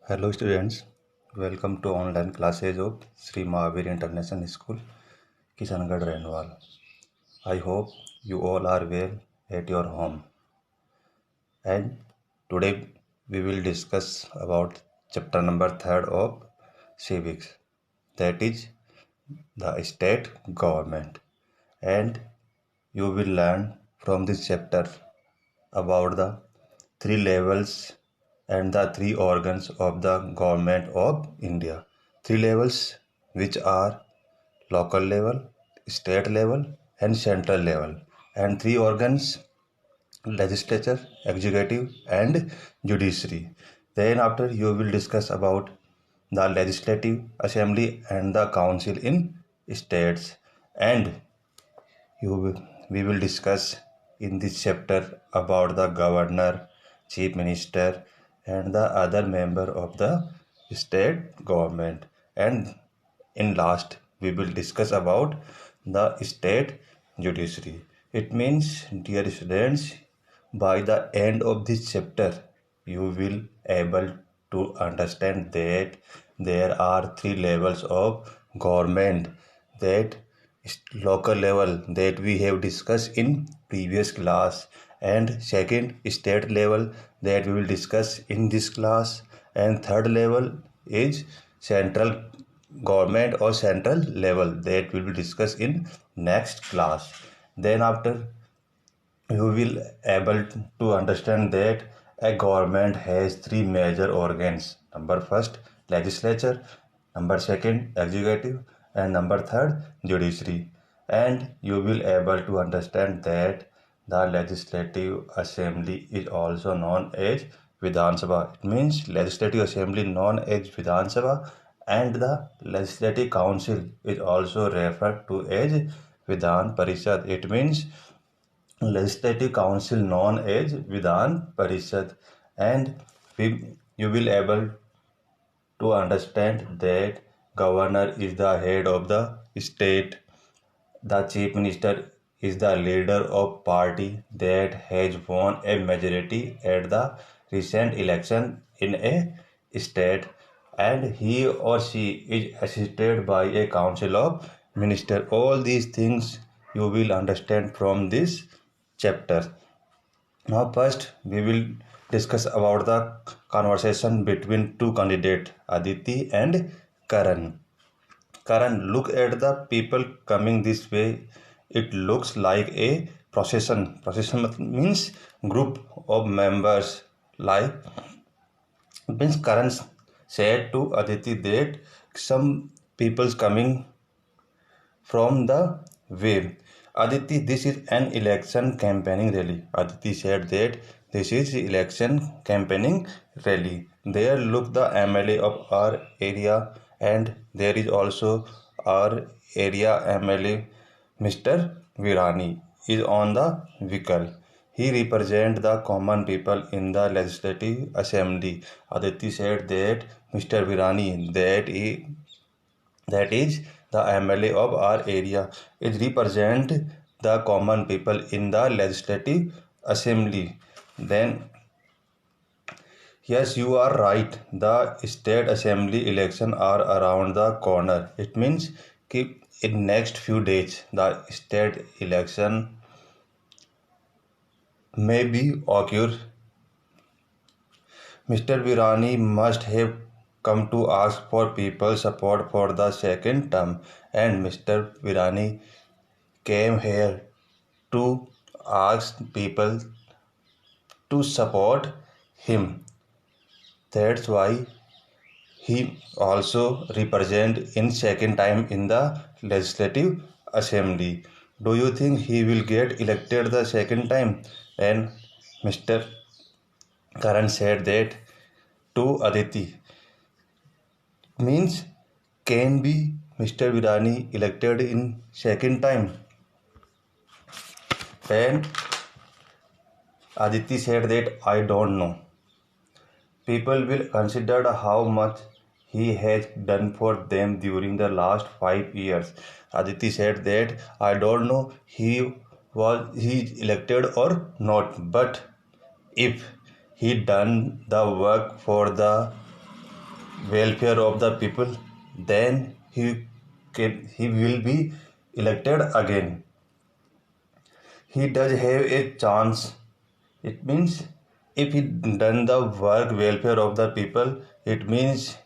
Hello students, welcome to online classes of Sri Mahavir International School, Kishangarh Renwal. I hope you all are well at your home. And today we will discuss about chapter number 3 of civics, that is the state government. And you will learn from this chapter about the three levels and the three organs of the government of India. Three levels which are local level, state level and central level, and three organs: legislature, executive and judiciary. Then after you will discuss about the legislative assembly and the council in states, and we will discuss in this chapter about the governor, chief minister, and the other member of the state government. And in last, we will discuss about the state judiciary. It means, dear students, by the end of this chapter, you will able to understand that there are three levels of government, that local level that we have discussed in previous class, and second state level that we will discuss in this class, and third level is central government or central level that will be discussed in next class. Then after you will able to understand that a government has three major organs: number first legislature, number second executive, and number third judiciary. And you will able to understand that the legislative assembly is also known as Vidhan Sabha. It means legislative assembly known as Vidhan Sabha, and the legislative council is also referred to as Vidhan Parishad. It means legislative council known as Vidhan Parishad. And you will able to understand that governor is the head of the state, the chief minister is the leader of party that has won a majority at the recent election in a state, and he or she is assisted by a council of minister. All these things you will understand from this chapter. Now first we will discuss about the conversation between two candidates, Aditi and Karan. Karan, look at the people coming this way. It looks like a procession. Procession means group of members. Like, means Karan said to Aditi that some people's coming from the way. Aditi, this is an election campaigning rally. Aditi said that this is election campaigning rally. There look the MLA of our area, and there is also our area MLA, Mr. Virani, is on the vehicle. He represents the common people in the legislative assembly. Aditi said that Mr. Virani, that is the MLA of our area, is represent the common people in the legislative assembly. Then yes, you are right, the state assembly election are around the corner. It means keep in next few days the state election may be occur. Mr. Virani must have come to ask for people's support for the second term, and Mr. Virani came here to ask people to support him. That's why he also represent in second time in the legislative assembly. Do you think he will get elected the second time? And Mr. Karan said that to Aditi, means can be Mr. Virani elected in second time. Then Aditi said that I don't know. People will consider how much he has done for them during the last 5 years. Aditi said that I don't know he elected or not, but if he done the work for the welfare of the people, then he will be elected again. He does have a chance. It means if he done the work welfare of the people, it means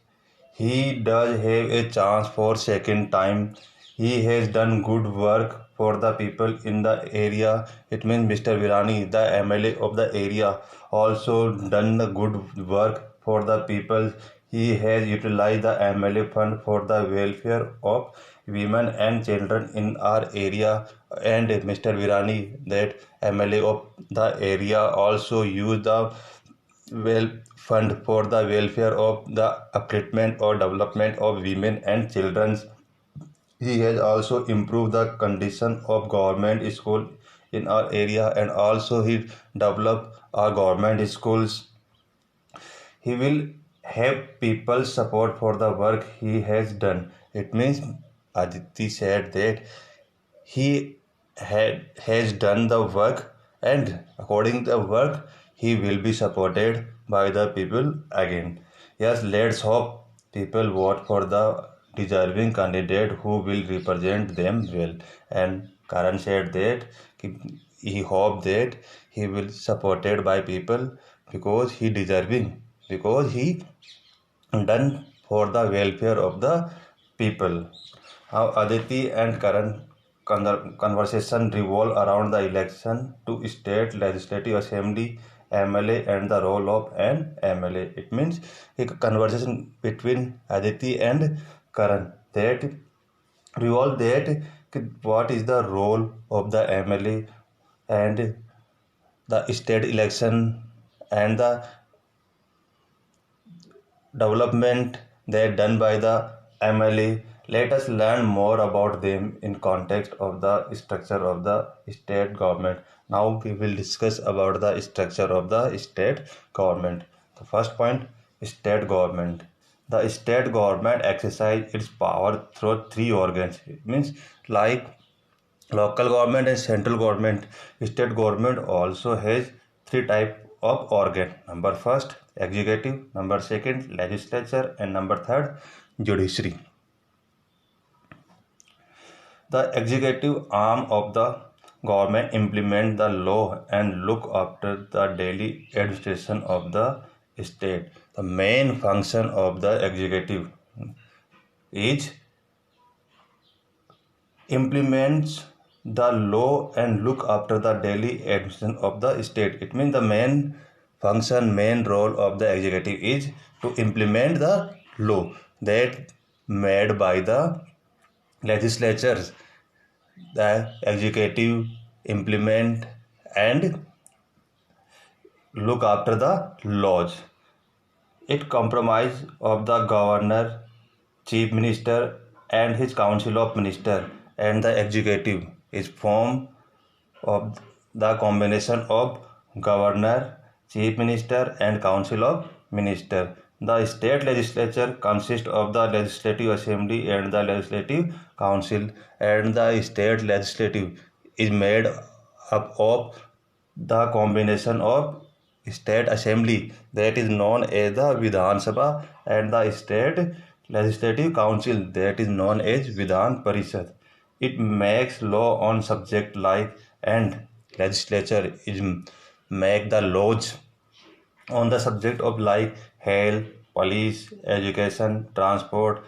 he does have a chance for second time. He has done good work for the people in the area. It means Mr. Virani, the MLA of the area, also done the good work for the people. He has utilized the MLA fund for the welfare of women and children in our area. And Mr. Virani, that MLA of the area, also used the well fund for the welfare of the upliftment or development of women and children. He has also improved the condition of government school in our area, and also he developed our government schools. He will have people support for the work he has done. It means Aditi said that he has done the work, and according to the work he will be supported by the people again. Yes, let's hope people vote for the deserving candidate who will represent them well. And Karan said that he hoped that he will supported by people because he deserving, because he done for the welfare of the people. How Aditi and Karan conversation revolve around the election to state legislative assembly, MLA, and the role of an MLA. It means a conversation between Aditi and Karan that revolve that what is the role of the MLA and the state election and the development that done by the MLA. Let us learn more about them in context of the structure of the state government. Now we will discuss about the structure of the state government. The first point, state government. The state government exercise its power through three organs. It means like local government and central government. State government also has three type of organ. Number first, executive. Number second, legislature. And number third, judiciary. The executive arm of the government implement the law and look after the daily administration of the state. The main function of the executive is implements the law and look after the daily administration of the state. It means the main function, main role of the executive is to implement the law that made by the legislatures. The executive implement and look after the laws. It compromise of the governor, chief minister, and his council of minister, and the executive is formed of the combination of governor, chief minister, and council of minister. The state legislature consists of the legislative assembly and the legislative council, and the state legislative is made up of the combination of state assembly, that is known as the Vidhan Sabha, and the state legislative council, that is known as Vidhan Parishad. It makes law on subject like, and legislature is make the laws on the subject of like health, police, education, transport,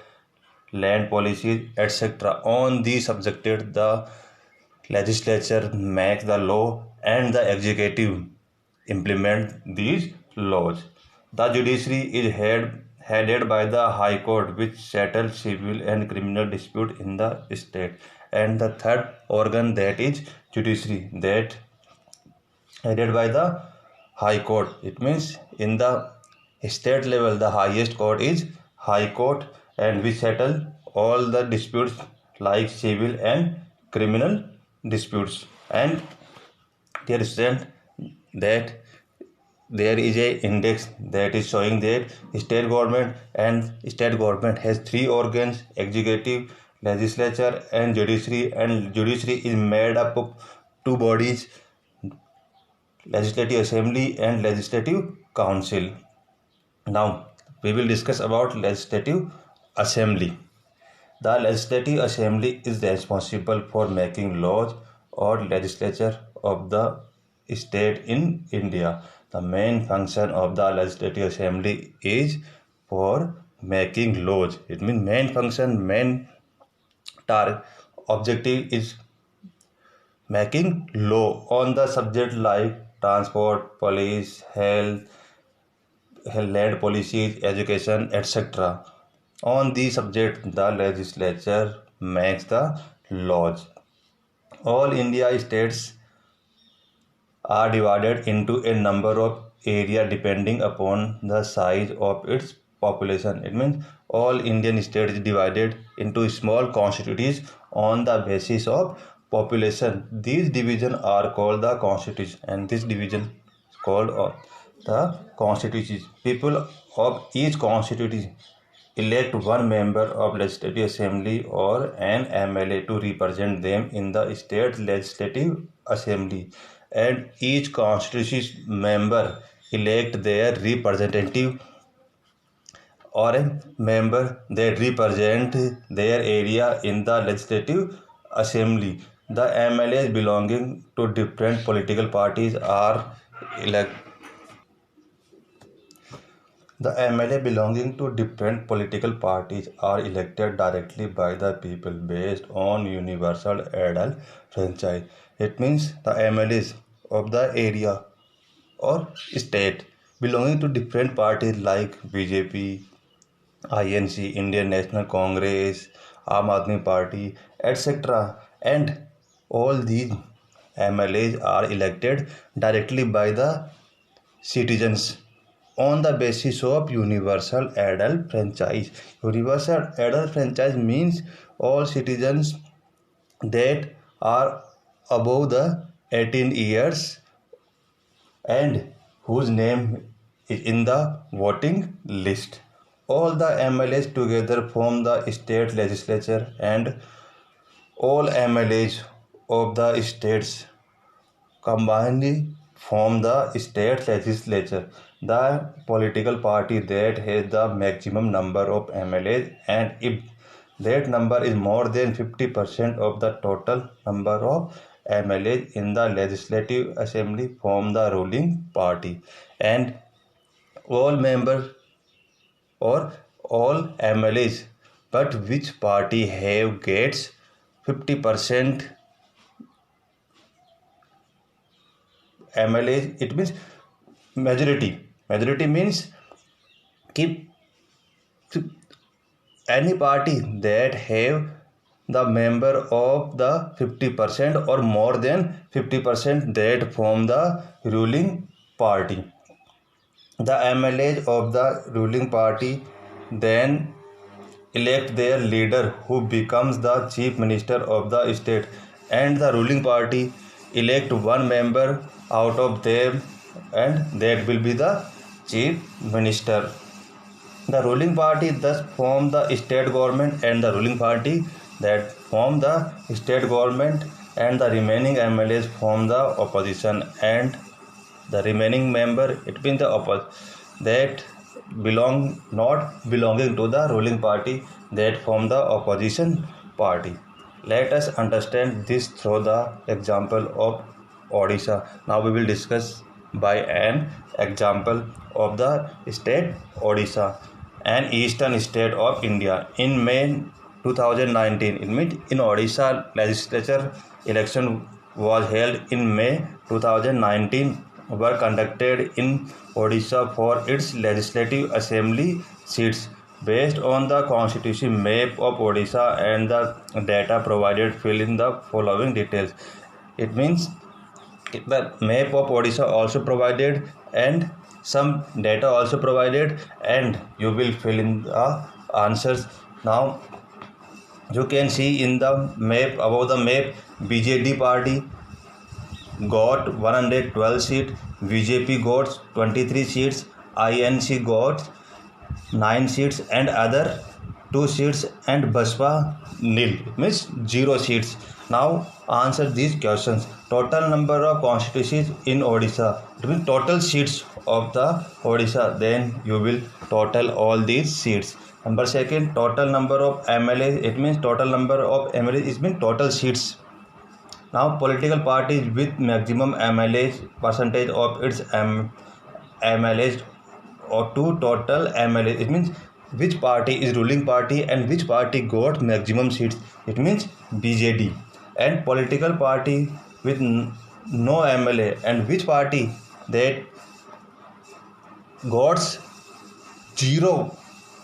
land policies, etc. On these subjects, the legislature makes the law and the executive implement these laws. The judiciary is headed by the High Court, which settles civil and criminal dispute in the state. And the third organ, that is judiciary, that headed by the High Court. It means in the state level, the highest court is High Court, and we settle all the disputes like civil and criminal disputes. And there is that there is a index that is showing that state government has three organs: executive, legislature, and judiciary. And judiciary is made up of two bodies: legislative assembly and legislative council. Now we will discuss about Legislative Assembly. The Legislative Assembly is responsible for making laws or legislature of the state in India. The main function of the Legislative Assembly is for making laws. It means main function, main target, objective is making law on the subject like transport, police, health, land policies, education, etc. On the subject, the legislature makes the laws. All India states are divided into a number of area depending upon the size of its population. It means all Indian states is divided into small constituencies on the basis of population. These divisions are called the constituencies, and this division is called the constituencies. People of each constituency elect one member of Legislative Assembly or an MLA to represent them in the state Legislative Assembly, and each constituency member elect their representative or a member that represent their area in the Legislative Assembly. The MLAs belonging to different political parties are elected. The MLA belonging to different political parties are elected directly by the people based on universal adult franchise. It means the MLAs of the area or state belonging to different parties like BJP, INC, Indian National Congress, Aam Aadmi Party, etc. And all these MLAs are elected directly by the citizens on the basis of universal adult franchise. Universal adult franchise means all citizens that are above the 18 years and whose name is in the voting list. All the MLAs together form the state legislature, and all MLAs of the states combined form the state legislature. The political party that has the maximum number of MLAs, and if that number is more than 50% of the total number of MLAs in the Legislative Assembly, form the ruling party, and all members or all MLAs but which party have gets 50% MLAs, it means majority. Majority means keep any party that have the member of the 50% or more than 50% that form the ruling party. The MLAs of the ruling party then elect their leader who becomes the chief minister of the state, and the ruling party elect one member out of them, and that will be the chief minister. The ruling party thus form the state government, and the ruling party that form the state government, and the remaining MLAs form the opposition, and the remaining member, it means the that not belonging to the ruling party, that form the opposition party. Let us understand this through the example of Odisha. Now we will discuss by an example of the state Odisha, an eastern state of India. In May 2019, in Odisha legislature election was held in May 2019, were conducted in Odisha for its legislative assembly seats. Based on the constitution map of Odisha and the data provided, fill in the following details. It means the map of Odisha also provided and some data also provided, and you will fill in the answers. Now you can see in the map, above the map, BJD party got 112 seats, BJP got 23 seats, INC got 9 seats, and other 2 seats, and Baspa nil, means 0 seats. Now answer these questions. Total number of constituencies in Odisha, it means total seats of the Odisha, then you will total all these seats. Number second, total number of MLA, it means total number of MLA is mean total seats. Now political parties with maximum MLA percentage of its MLAs or to total MLA, it means which party is ruling party and which party got maximum seats, it means BJD. And political party with no MLA and which party that got zero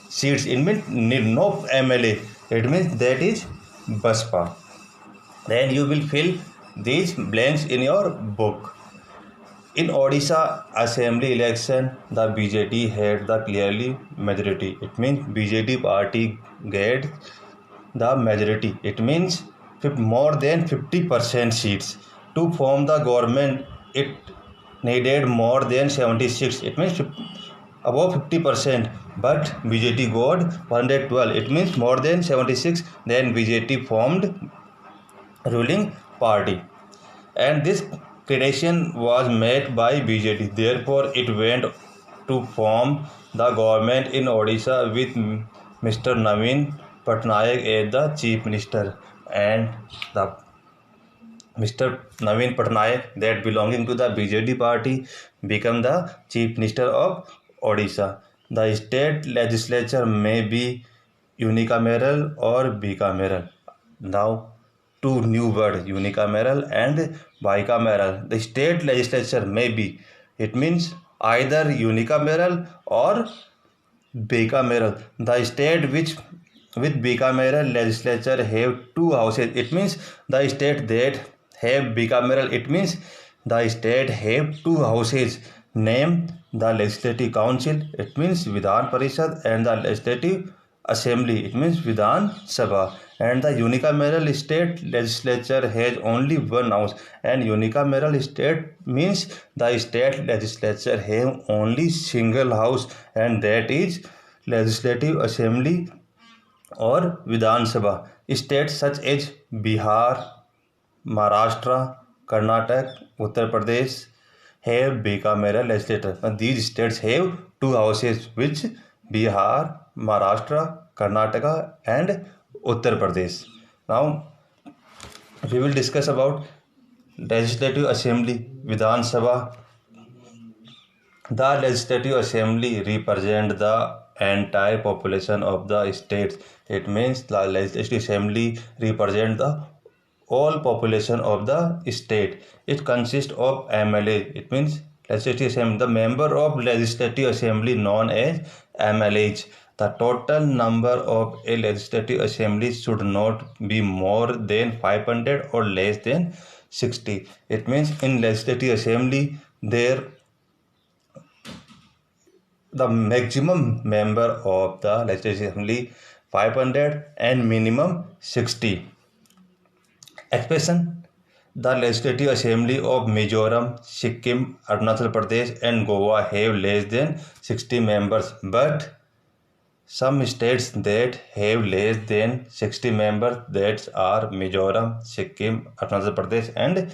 seats, it means no MLA, it means that is Baspa. Then you will fill these blanks in your book. In Odisha assembly election, the BJD had the clearly majority, it means BJD party get the majority, it means more than 50% seats. To form the government, it needed more than 76, it means above 50%, but BJD got 112, it means more than 76. Then BJD formed ruling party, and this creation was made by BJD. Therefore, it went to form the government in Odisha with Mr. Naveen Patnaik as the chief minister, and the Mr. Naveen Patnaik that belonging to the BJD party become the chief minister of Odisha. The state legislature may be unicameral or bicameral. Now, two new words, unicameral and bicameral. The state legislature may be, it means either unicameral or bicameral. The state which with bicameral legislature have two houses, it means the state that have bicameral, it means the state have two houses, name the legislative council, it means Vidhan Parishad, and the legislative assembly, it means Vidhan Sabha. And the unicameral state legislature has only one house, and unicameral state means the state legislature have only single house, and that is legislative assembly or Vidhan Sabha. States such as Bihar, Maharashtra, Karnataka, Uttar Pradesh have bicameral legislature. These states have two houses, which Bihar, Maharashtra, Karnataka and Uttar Pradesh. Now we will discuss about legislative assembly, Vidhan Sabha. The legislative assembly represent the entire population of the states. It means the legislative assembly represent the all population of the state. It consists of MLA, it means legislative assembly, the member of legislative assembly known as MLAs. The total number of a legislative assembly should not be more than 500 or less than 60. It means in legislative assembly there the maximum member of the legislative assembly 500 and minimum 60. Expression: the legislative assembly of Mizoram, Sikkim, Arunachal Pradesh and Goa have less than 60 members, but some states that have less than 60 members, that are Mizoram, Sikkim, Arunachal Pradesh and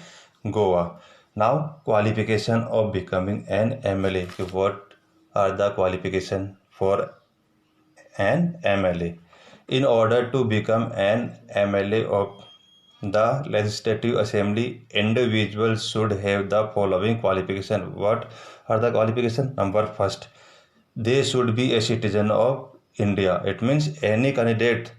Goa. Now, qualification of becoming an MLA. What are the qualification for an MLA? In order to become an MLA of the legislative assembly, individuals should have the following qualification. What are the qualification? Number first, they should be a citizen of India. It means any candidate,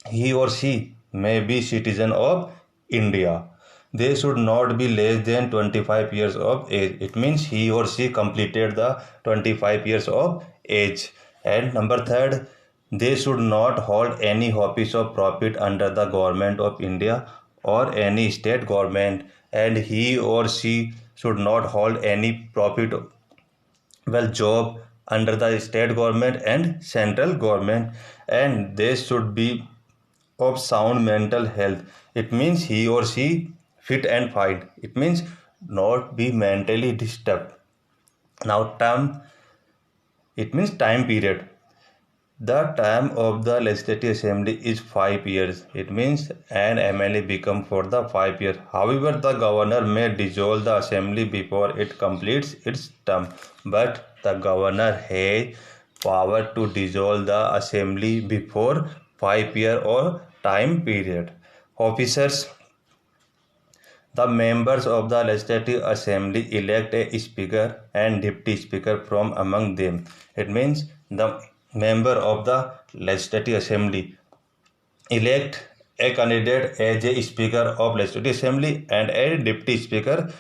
he or she may be citizen of India. They should not be less than 25 years of age. It means he or she completed the 25 years of age. And number third, they should not hold any office of profit under the government of India or any state government, and he or she should not hold any profit job under the state government and central government, and they should be of sound mental health. It means he or she fit and fine. It means not be mentally disturbed. Now term, it means time period. The term of the Legislative Assembly is 5 years. It means an MLA become for the 5 years. However, the governor may dissolve the assembly before it completes its term, but the governor has power to dissolve the assembly before 5 year or time period. Officers, the members of the Legislative Assembly elect a speaker and deputy speaker from among them. It means the member of the Legislative Assembly elect a candidate as a speaker of Legislative Assembly and a deputy speaker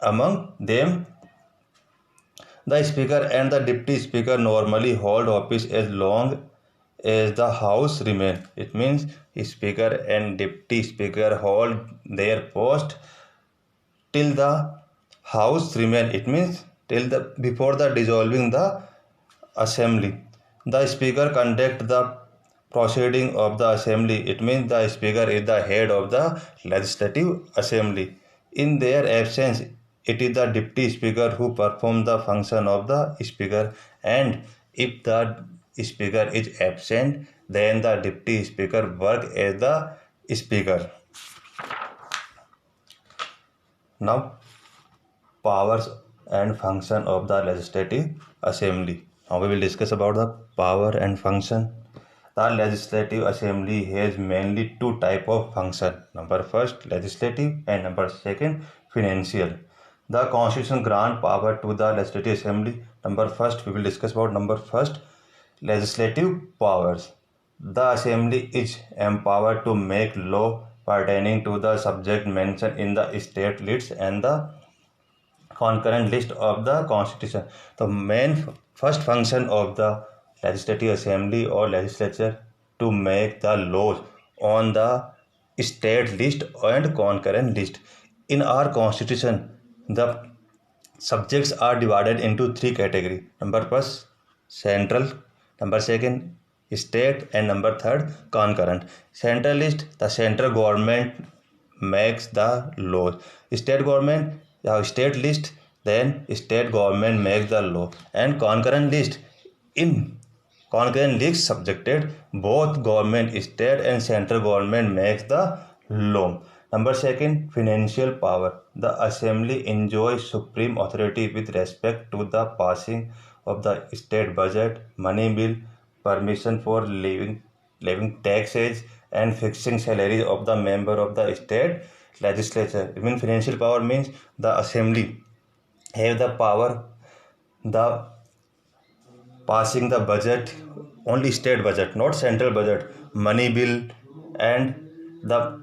among them. The speaker and the deputy speaker normally hold office as long as the house remain. It means speaker and deputy speaker hold their post till the house remain. It means till the before the dissolving the assembly. The speaker conduct the proceeding of the assembly. It means the speaker is the head of the legislative assembly. In their absence, it is the deputy speaker who perform the function of the speaker, and if the speaker is absent, then the deputy speaker work as the speaker. Now, powers and function of the Legislative Assembly. Now we will discuss about the power and function. The Legislative Assembly has mainly two type of function. Number first, legislative, and number second, financial. The Constitution grant power to the Legislative Assembly. Number first, we will discuss about number first, legislative powers. The Assembly is empowered to make law pertaining to the subject mentioned in the state lists and the concurrent list of the Constitution. The main first function of the Legislative Assembly or legislature to make the laws on the state list and concurrent list. In our Constitution, the subjects are divided into three categories. Number first, central. Number second, state, and number third, concurrent. Central list, the central government makes the laws. State government, the state list, then state government makes the law. And concurrent list, in concurrent list subjected, both government, state and central government makes the law. Number second, financial power. The assembly enjoys supreme authority with respect to the passing of the state budget, money bill, permission for levying taxes, and fixing salaries of the member of the state legislature. Even financial power means the assembly have the power, the passing the budget, only state budget, not central budget, money bill, and the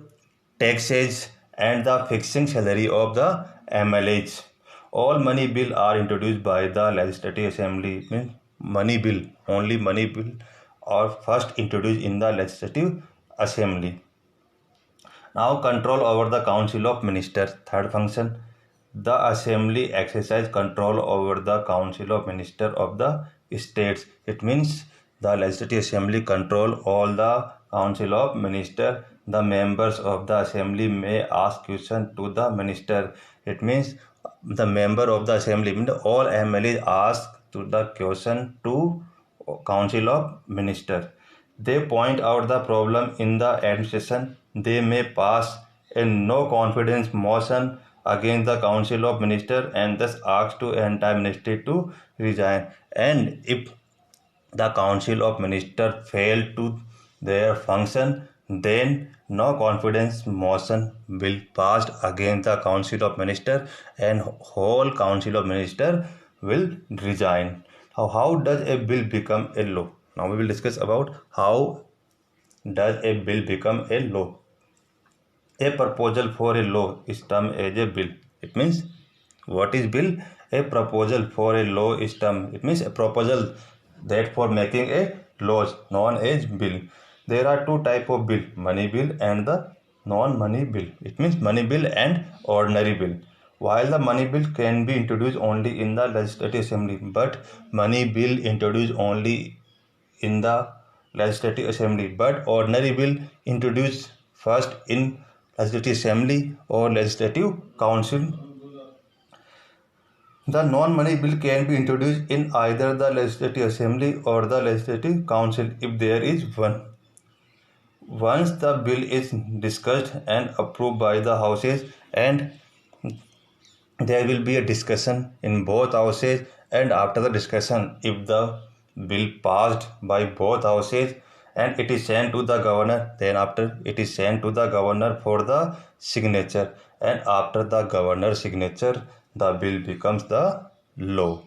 taxes, and the fixing salary of the MLAs. All money bill are introduced by the Legislative Assembly. Means money bill, only money bill are first introduced in the Legislative Assembly. Now, control over the Council of Ministers. Third function, the Assembly exercise control over the Council of Ministers of the states. It means the Legislative Assembly control all the Council of Ministers. The members of the Assembly may ask question to the minister. It means the member of the Assembly, means all MLAs ask to the question to Council of Ministers. They point out the problem in the administration. They may pass a no confidence motion against the Council of Ministers and thus ask to entire ministry to resign. And if the Council of Ministers fail to their function, then no confidence motion will passed against the Council of Ministers and whole Council of Ministers will resign. How does a bill become a law? Now we will discuss about how does a bill become a law. A proposal for a law is termed as a bill. It means, what is bill? A proposal for a law is termed. It means a proposal that for making a laws known as bill. There are two type of bill, money bill and the non-money bill. It means money bill and ordinary bill. While the money bill can be introduced only in the Legislative Assembly, but money bill introduced only in the Legislative Assembly, but ordinary bill introduced first in Legislative Assembly or Legislative Council. The non-money bill can be introduced in either the Legislative Assembly or the Legislative Council if there is one. Once the bill is discussed and approved by the houses, and there will be a discussion in both houses, and after the discussion, if the bill passed by both houses and it is sent to the governor, then after it is sent to the governor for the signature, and after the governor's signature the bill becomes the law.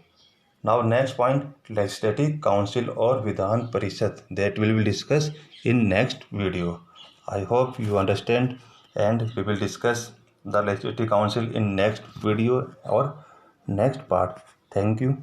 Now next point, Legislative Council or Vidhan Parishad, that will be discussed in next video. I hope you understand, and we will discuss the Legislative Council in next video or next part. Thank you.